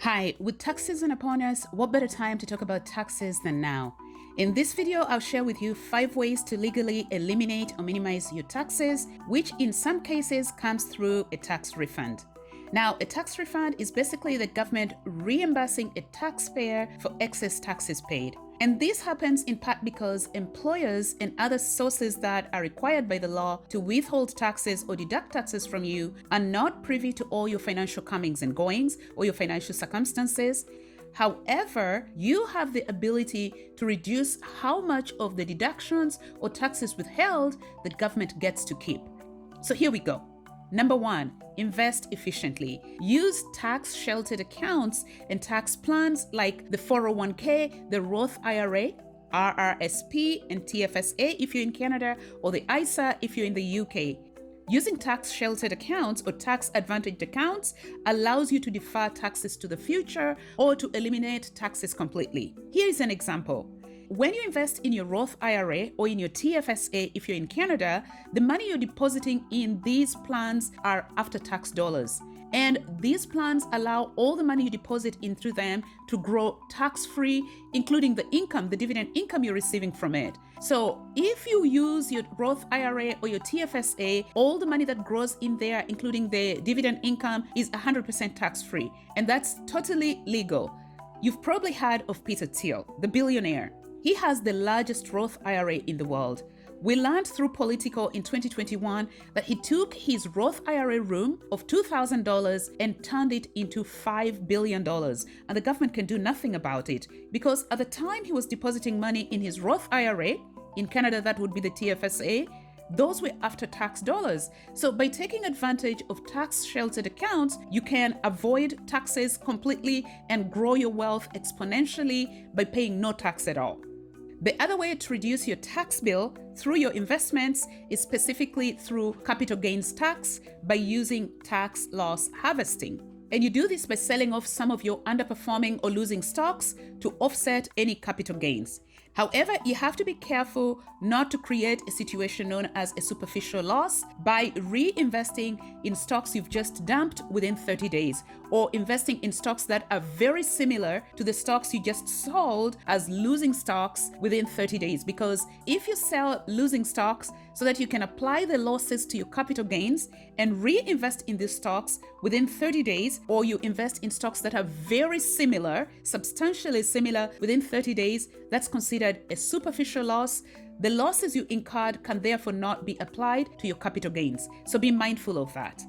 Hi, with tax season upon us, what better time to talk about taxes than now? In this video, I'll share with you 5 ways to legally eliminate or minimize your taxes, which in some cases comes through a tax refund. Now, a tax refund is basically the government reimbursing a taxpayer for excess taxes paid. And this happens in part because employers and other sources that are required by the law to withhold taxes or deduct taxes from you are not privy to all your financial comings and goings or your financial circumstances. However, you have the ability to reduce how much of the deductions or taxes withheld the government gets to keep. So here we go. Number 1, invest efficiently. Use tax-sheltered accounts and tax plans like the 401k, the Roth IRA, RRSP, and TFSA if you're in Canada, or the ISA if you're in the UK. Using tax-sheltered accounts or tax-advantaged accounts allows you to defer taxes to the future or to eliminate taxes completely. Here is an example. When you invest in your Roth IRA or in your TFSA if you're in Canada, the money you're depositing in these plans are after-tax dollars. And these plans allow all the money you deposit in through them to grow tax-free, including the income, the dividend income you're receiving from it. So if you use your Roth IRA or your TFSA, all the money that grows in there, including the dividend income, is 100% tax-free. And that's totally legal. You've probably heard of Peter Thiel, the billionaire. He has the largest Roth IRA in the world. We learned through Politico in 2021 that he took his Roth IRA room of $2,000 and turned it into $5 billion. And the government can do nothing about it because at the time he was depositing money in his Roth IRA, in Canada that would be the TFSA, those were after-tax dollars. So by taking advantage of tax-sheltered accounts, you can avoid taxes completely and grow your wealth exponentially by paying no tax at all. The other way to reduce your tax bill through your investments is specifically through capital gains tax by using tax loss harvesting. And you do this by selling off some of your underperforming or losing stocks to offset any capital gains. However, you have to be careful not to create a situation known as a superficial loss by reinvesting in stocks you've just dumped within 30 days or investing in stocks that are very similar to the stocks you just sold as losing stocks within 30 days. Because if you sell losing stocks so that you can apply the losses to your capital gains and reinvest in these stocks within 30 days, or you invest in stocks that are very similar, substantially similar within 30 days, that's considered a superficial loss. The losses you incurred can therefore not be applied to your capital gains. So be mindful of that.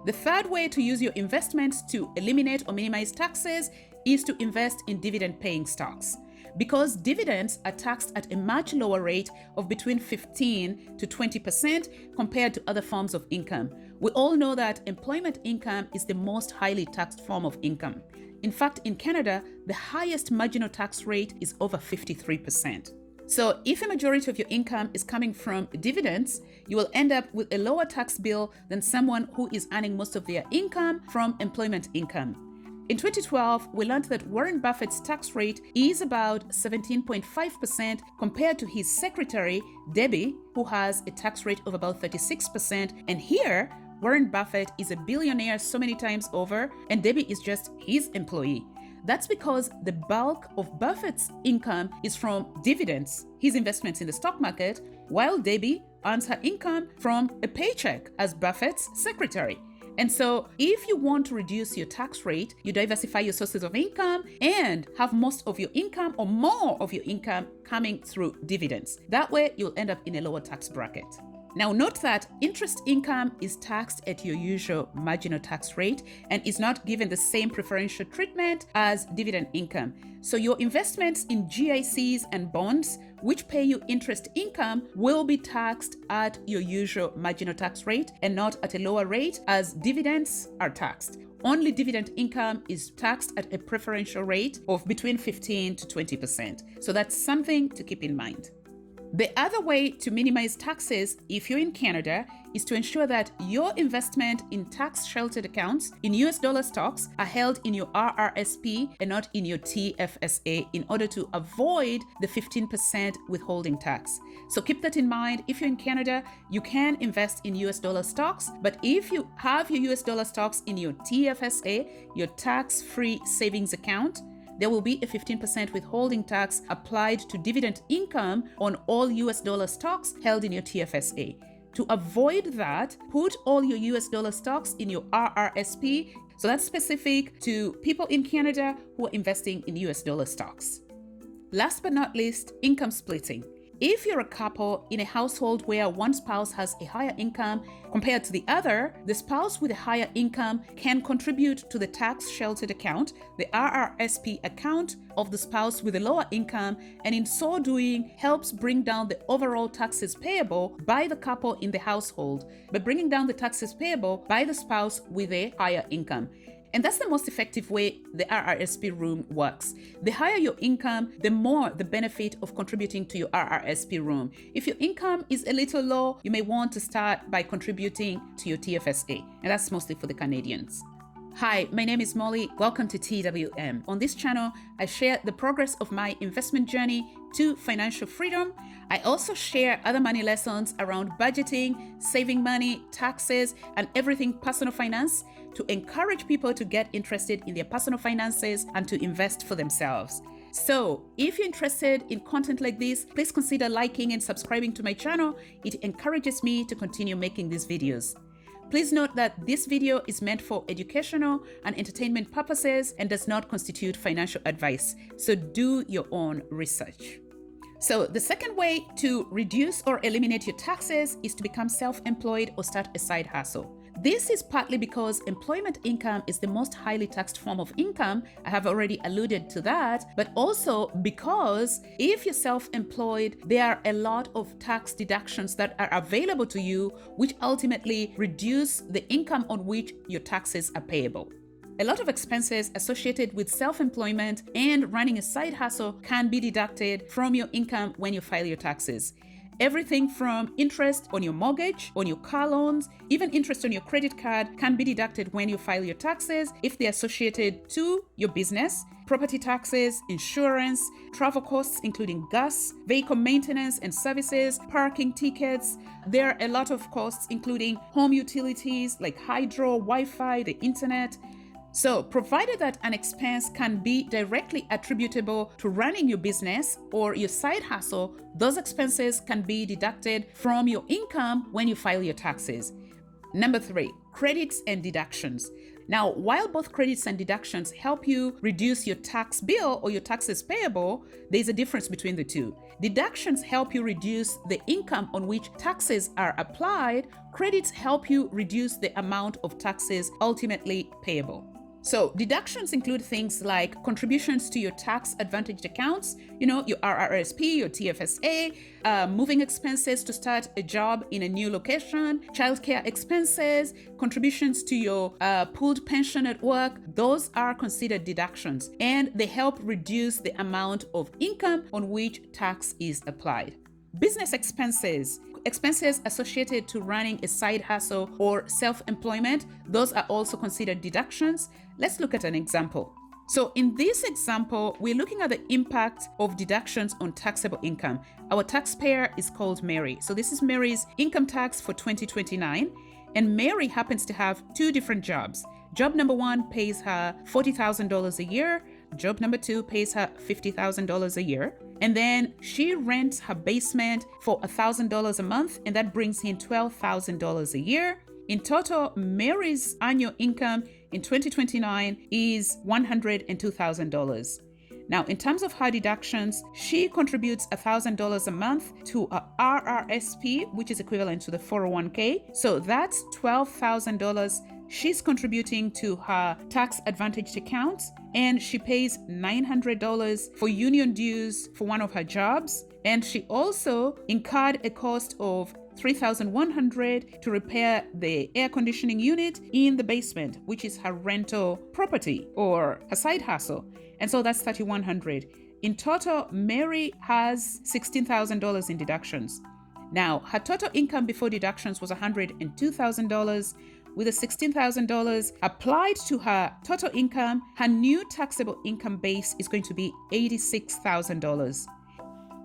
The third way to use your investments to eliminate or minimize taxes is to invest in dividend-paying stocks. Because dividends are taxed at a much lower rate of between 15 to 20% compared to other forms of income. We all know that employment income is the most highly taxed form of income. In fact, in Canada, the highest marginal tax rate is over 53%. So if a majority of your income is coming from dividends, you will end up with a lower tax bill than someone who is earning most of their income from employment income. In 2012, we learned that Warren Buffett's tax rate is about 17.5% compared to his secretary, Debbie, who has a tax rate of about 36%. And here, Warren Buffett is a billionaire so many times over, and Debbie is just his employee. That's because the bulk of Buffett's income is from dividends, his investments in the stock market, while Debbie earns her income from a paycheck as Buffett's secretary. And so if you want to reduce your tax rate, you diversify your sources of income and have most of your income or more of your income coming through dividends. That way, you'll end up in a lower tax bracket. Now, note that interest income is taxed at your usual marginal tax rate and is not given the same preferential treatment as dividend income. So your investments in GICs and bonds, which pay you interest income, will be taxed at your usual marginal tax rate and not at a lower rate as dividends are taxed. Only dividend income is taxed at a preferential rate of between 15 to 20%. So that's something to keep in mind. The other way to minimize taxes if you're in Canada is to ensure that your investment in tax-sheltered accounts in US dollar stocks are held in your RRSP and not in your TFSA in order to avoid the 15% withholding tax. So keep that in mind. If you're in Canada, you can invest in US dollar stocks, but if you have your US dollar stocks in your TFSA, your tax-free savings account, there will be a 15% withholding tax applied to dividend income on all US dollar stocks held in your TFSA. To avoid that, put all your US dollar stocks in your RRSP. So that's specific to people in Canada who are investing in US dollar stocks. Last but not least, income splitting. If you're a couple in a household where one spouse has a higher income compared to the other, the spouse with a higher income can contribute to the tax-sheltered account, the RRSP account of the spouse with a lower income, and in so doing helps bring down the overall taxes payable by the couple in the household, by bringing down the taxes payable by the spouse with a higher income. And that's the most effective way the RRSP room works. The higher your income, the more the benefit of contributing to your RRSP room. If your income is a little low, you may want to start by contributing to your TFSA. And that's mostly for the Canadians. Hi, my name is Molly. Welcome to TWM. On this channel, I share the progress of my investment journey to financial freedom. I also share other money lessons around budgeting, saving money, taxes, and everything personal finance to encourage people to get interested in their personal finances and to invest for themselves. So if you're interested in content like this, please consider liking and subscribing to my channel. It encourages me to continue making these videos. Please note that this video is meant for educational and entertainment purposes and does not constitute financial advice, so do your own research. So the second way to reduce or eliminate your taxes is to become self-employed or start a side hustle. This is partly because employment income is the most highly taxed form of income. I have already alluded to that, but also because if you're self-employed, there are a lot of tax deductions that are available to you, which ultimately reduce the income on which your taxes are payable. A lot of expenses associated with self-employment and running a side hustle can be deducted from your income when you file your taxes. Everything from interest on your mortgage, on your car loans, even interest on your credit card can be deducted when you file your taxes if they're associated to your business, property taxes, insurance, travel costs including gas, vehicle maintenance and services, parking tickets. There are a lot of costs including home utilities like hydro, Wi-Fi, the internet. So, provided that an expense can be directly attributable to running your business or your side hustle, those expenses can be deducted from your income when you file your taxes. Number 3, credits and deductions. Now, while both credits and deductions help you reduce your tax bill or your taxes payable, there's a difference between the two. Deductions help you reduce the income on which taxes are applied. Credits help you reduce the amount of taxes ultimately payable. So deductions include things like contributions to your tax advantaged accounts, your RRSP, your TFSA, moving expenses to start a job in a new location, childcare expenses, contributions to your pooled pension at work. Those are considered deductions and they help reduce the amount of income on which tax is applied. Business expenses. Expenses associated to running a side hustle or self-employment, those are also considered deductions. Let's look at an example. So in this example, we're looking at the impact of deductions on taxable income. Our taxpayer is called Mary. So this is Mary's income tax for 2029. And Mary happens to have 2 different jobs. Job number 1 pays her $40,000 a year. Job number 2 pays her $50,000 a year. And then she rents her basement for $1,000 a month, and that brings in $12,000 a year. In total, Mary's annual income in 2029 is $102,000. Now, in terms of her deductions, she contributes $1,000 a month to a RRSP, which is equivalent to the 401k. So that's $12,000 she's contributing to her tax advantaged accounts, and she pays $900 for union dues for one of her jobs. And she also incurred a cost of $3,100 to repair the air conditioning unit in the basement, which is her rental property or her side hustle. And so that's $3,100. In total, Mary has $16,000 in deductions. Now, her total income before deductions was $102,000. With the $16,000 applied to her total income, her new taxable income base is going to be $86,000.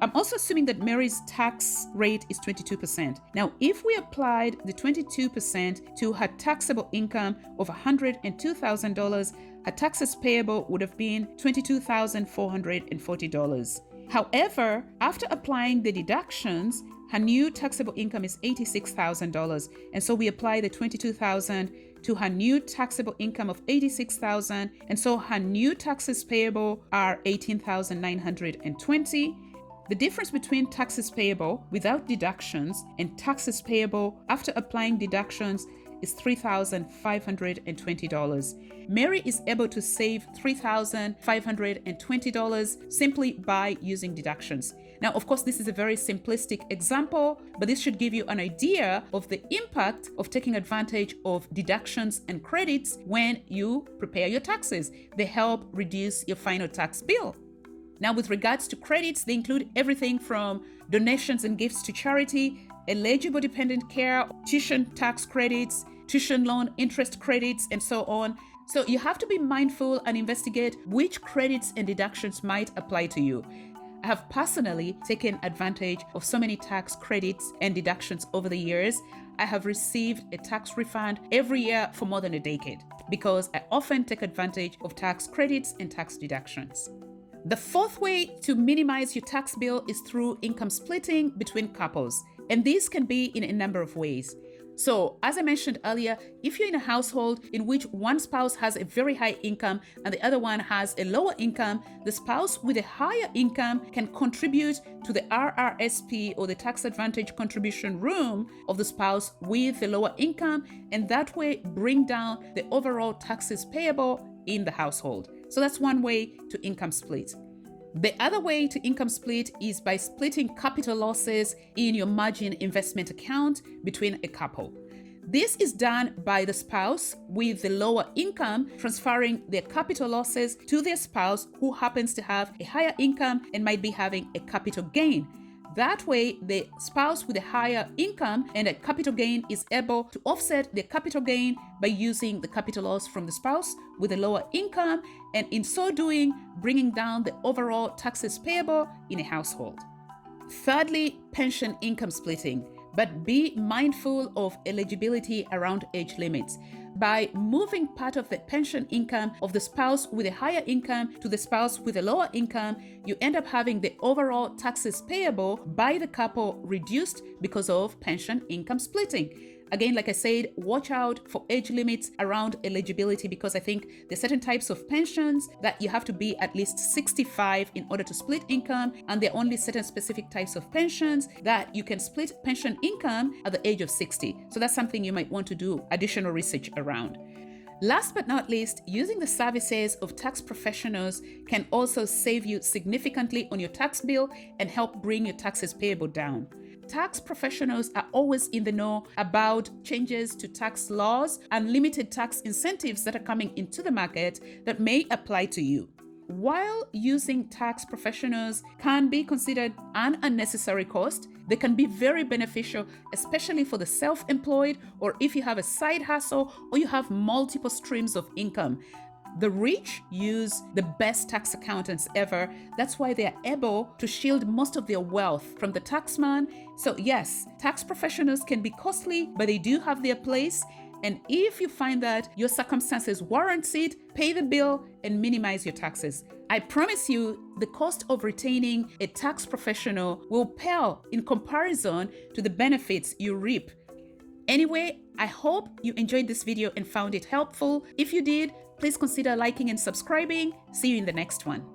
I'm also assuming that Mary's tax rate is 22%. Now, if we applied the 22% to her taxable income of $102,000, her taxes payable would have been $22,440. However, after applying the deductions, her new taxable income is $86,000. And so we apply the $22,000 to her new taxable income of $86,000. And so her new taxes payable are $18,920. The difference between taxes payable without deductions and taxes payable after applying deductions is $3,520. Mary is able to save $3,520 simply by using deductions. Now, of course, this is a very simplistic example, but this should give you an idea of the impact of taking advantage of deductions and credits when you prepare your taxes. They help reduce your final tax bill. Now, with regards to credits, they include everything from donations and gifts to charity, eligible dependent care, tuition tax credits, tuition loan interest credits, and so on. So you have to be mindful and investigate which credits and deductions might apply to you. I have personally taken advantage of so many tax credits and deductions over the years. I have received a tax refund every year for more than a decade because I often take advantage of tax credits and tax deductions. The fourth way to minimize your tax bill is through income splitting between couples, and this can be in a number of ways. So, as I mentioned earlier, if you're in a household in which one spouse has a very high income and the other one has a lower income, the spouse with a higher income can contribute to the RRSP, or the tax advantage contribution room of the spouse with the lower income, and that way bring down the overall taxes payable in the household. So that's one way to income split. The other way to income split is by splitting capital losses in your margin investment account between a couple. This is done by the spouse with the lower income transferring their capital losses to their spouse who happens to have a higher income and might be having a capital gain. That way, the spouse with a higher income and a capital gain is able to offset their capital gain by using the capital loss from the spouse with a lower income, and in so doing, bringing down the overall taxes payable in a household. Thirdly, pension income splitting, but be mindful of eligibility around age limits. By moving part of the pension income of the spouse with a higher income to the spouse with a lower income, you end up having the overall taxes payable by the couple reduced because of pension income splitting. Again, like I said, watch out for age limits around eligibility, because I think there's certain types of pensions that you have to be at least 65 in order to split income, and there are only certain specific types of pensions that you can split pension income at the age of 60. So that's something you might want to do additional research around. Last but not least, using the services of tax professionals can also save you significantly on your tax bill and help bring your taxes payable down. Tax professionals are always in the know about changes to tax laws and limited tax incentives that are coming into the market that may apply to you. While using tax professionals can be considered an unnecessary cost, they can be very beneficial, especially for the self-employed, or if you have a side hustle or you have multiple streams of income. The rich use the best tax accountants ever. That's why they are able to shield most of their wealth from the taxman. So yes, tax professionals can be costly, but they do have their place. And if you find that your circumstances warrant it, pay the bill and minimize your taxes. I promise you, the cost of retaining a tax professional will pale in comparison to the benefits you reap. Anyway, I hope you enjoyed this video and found it helpful. If you did, please consider liking and subscribing. See you in the next one.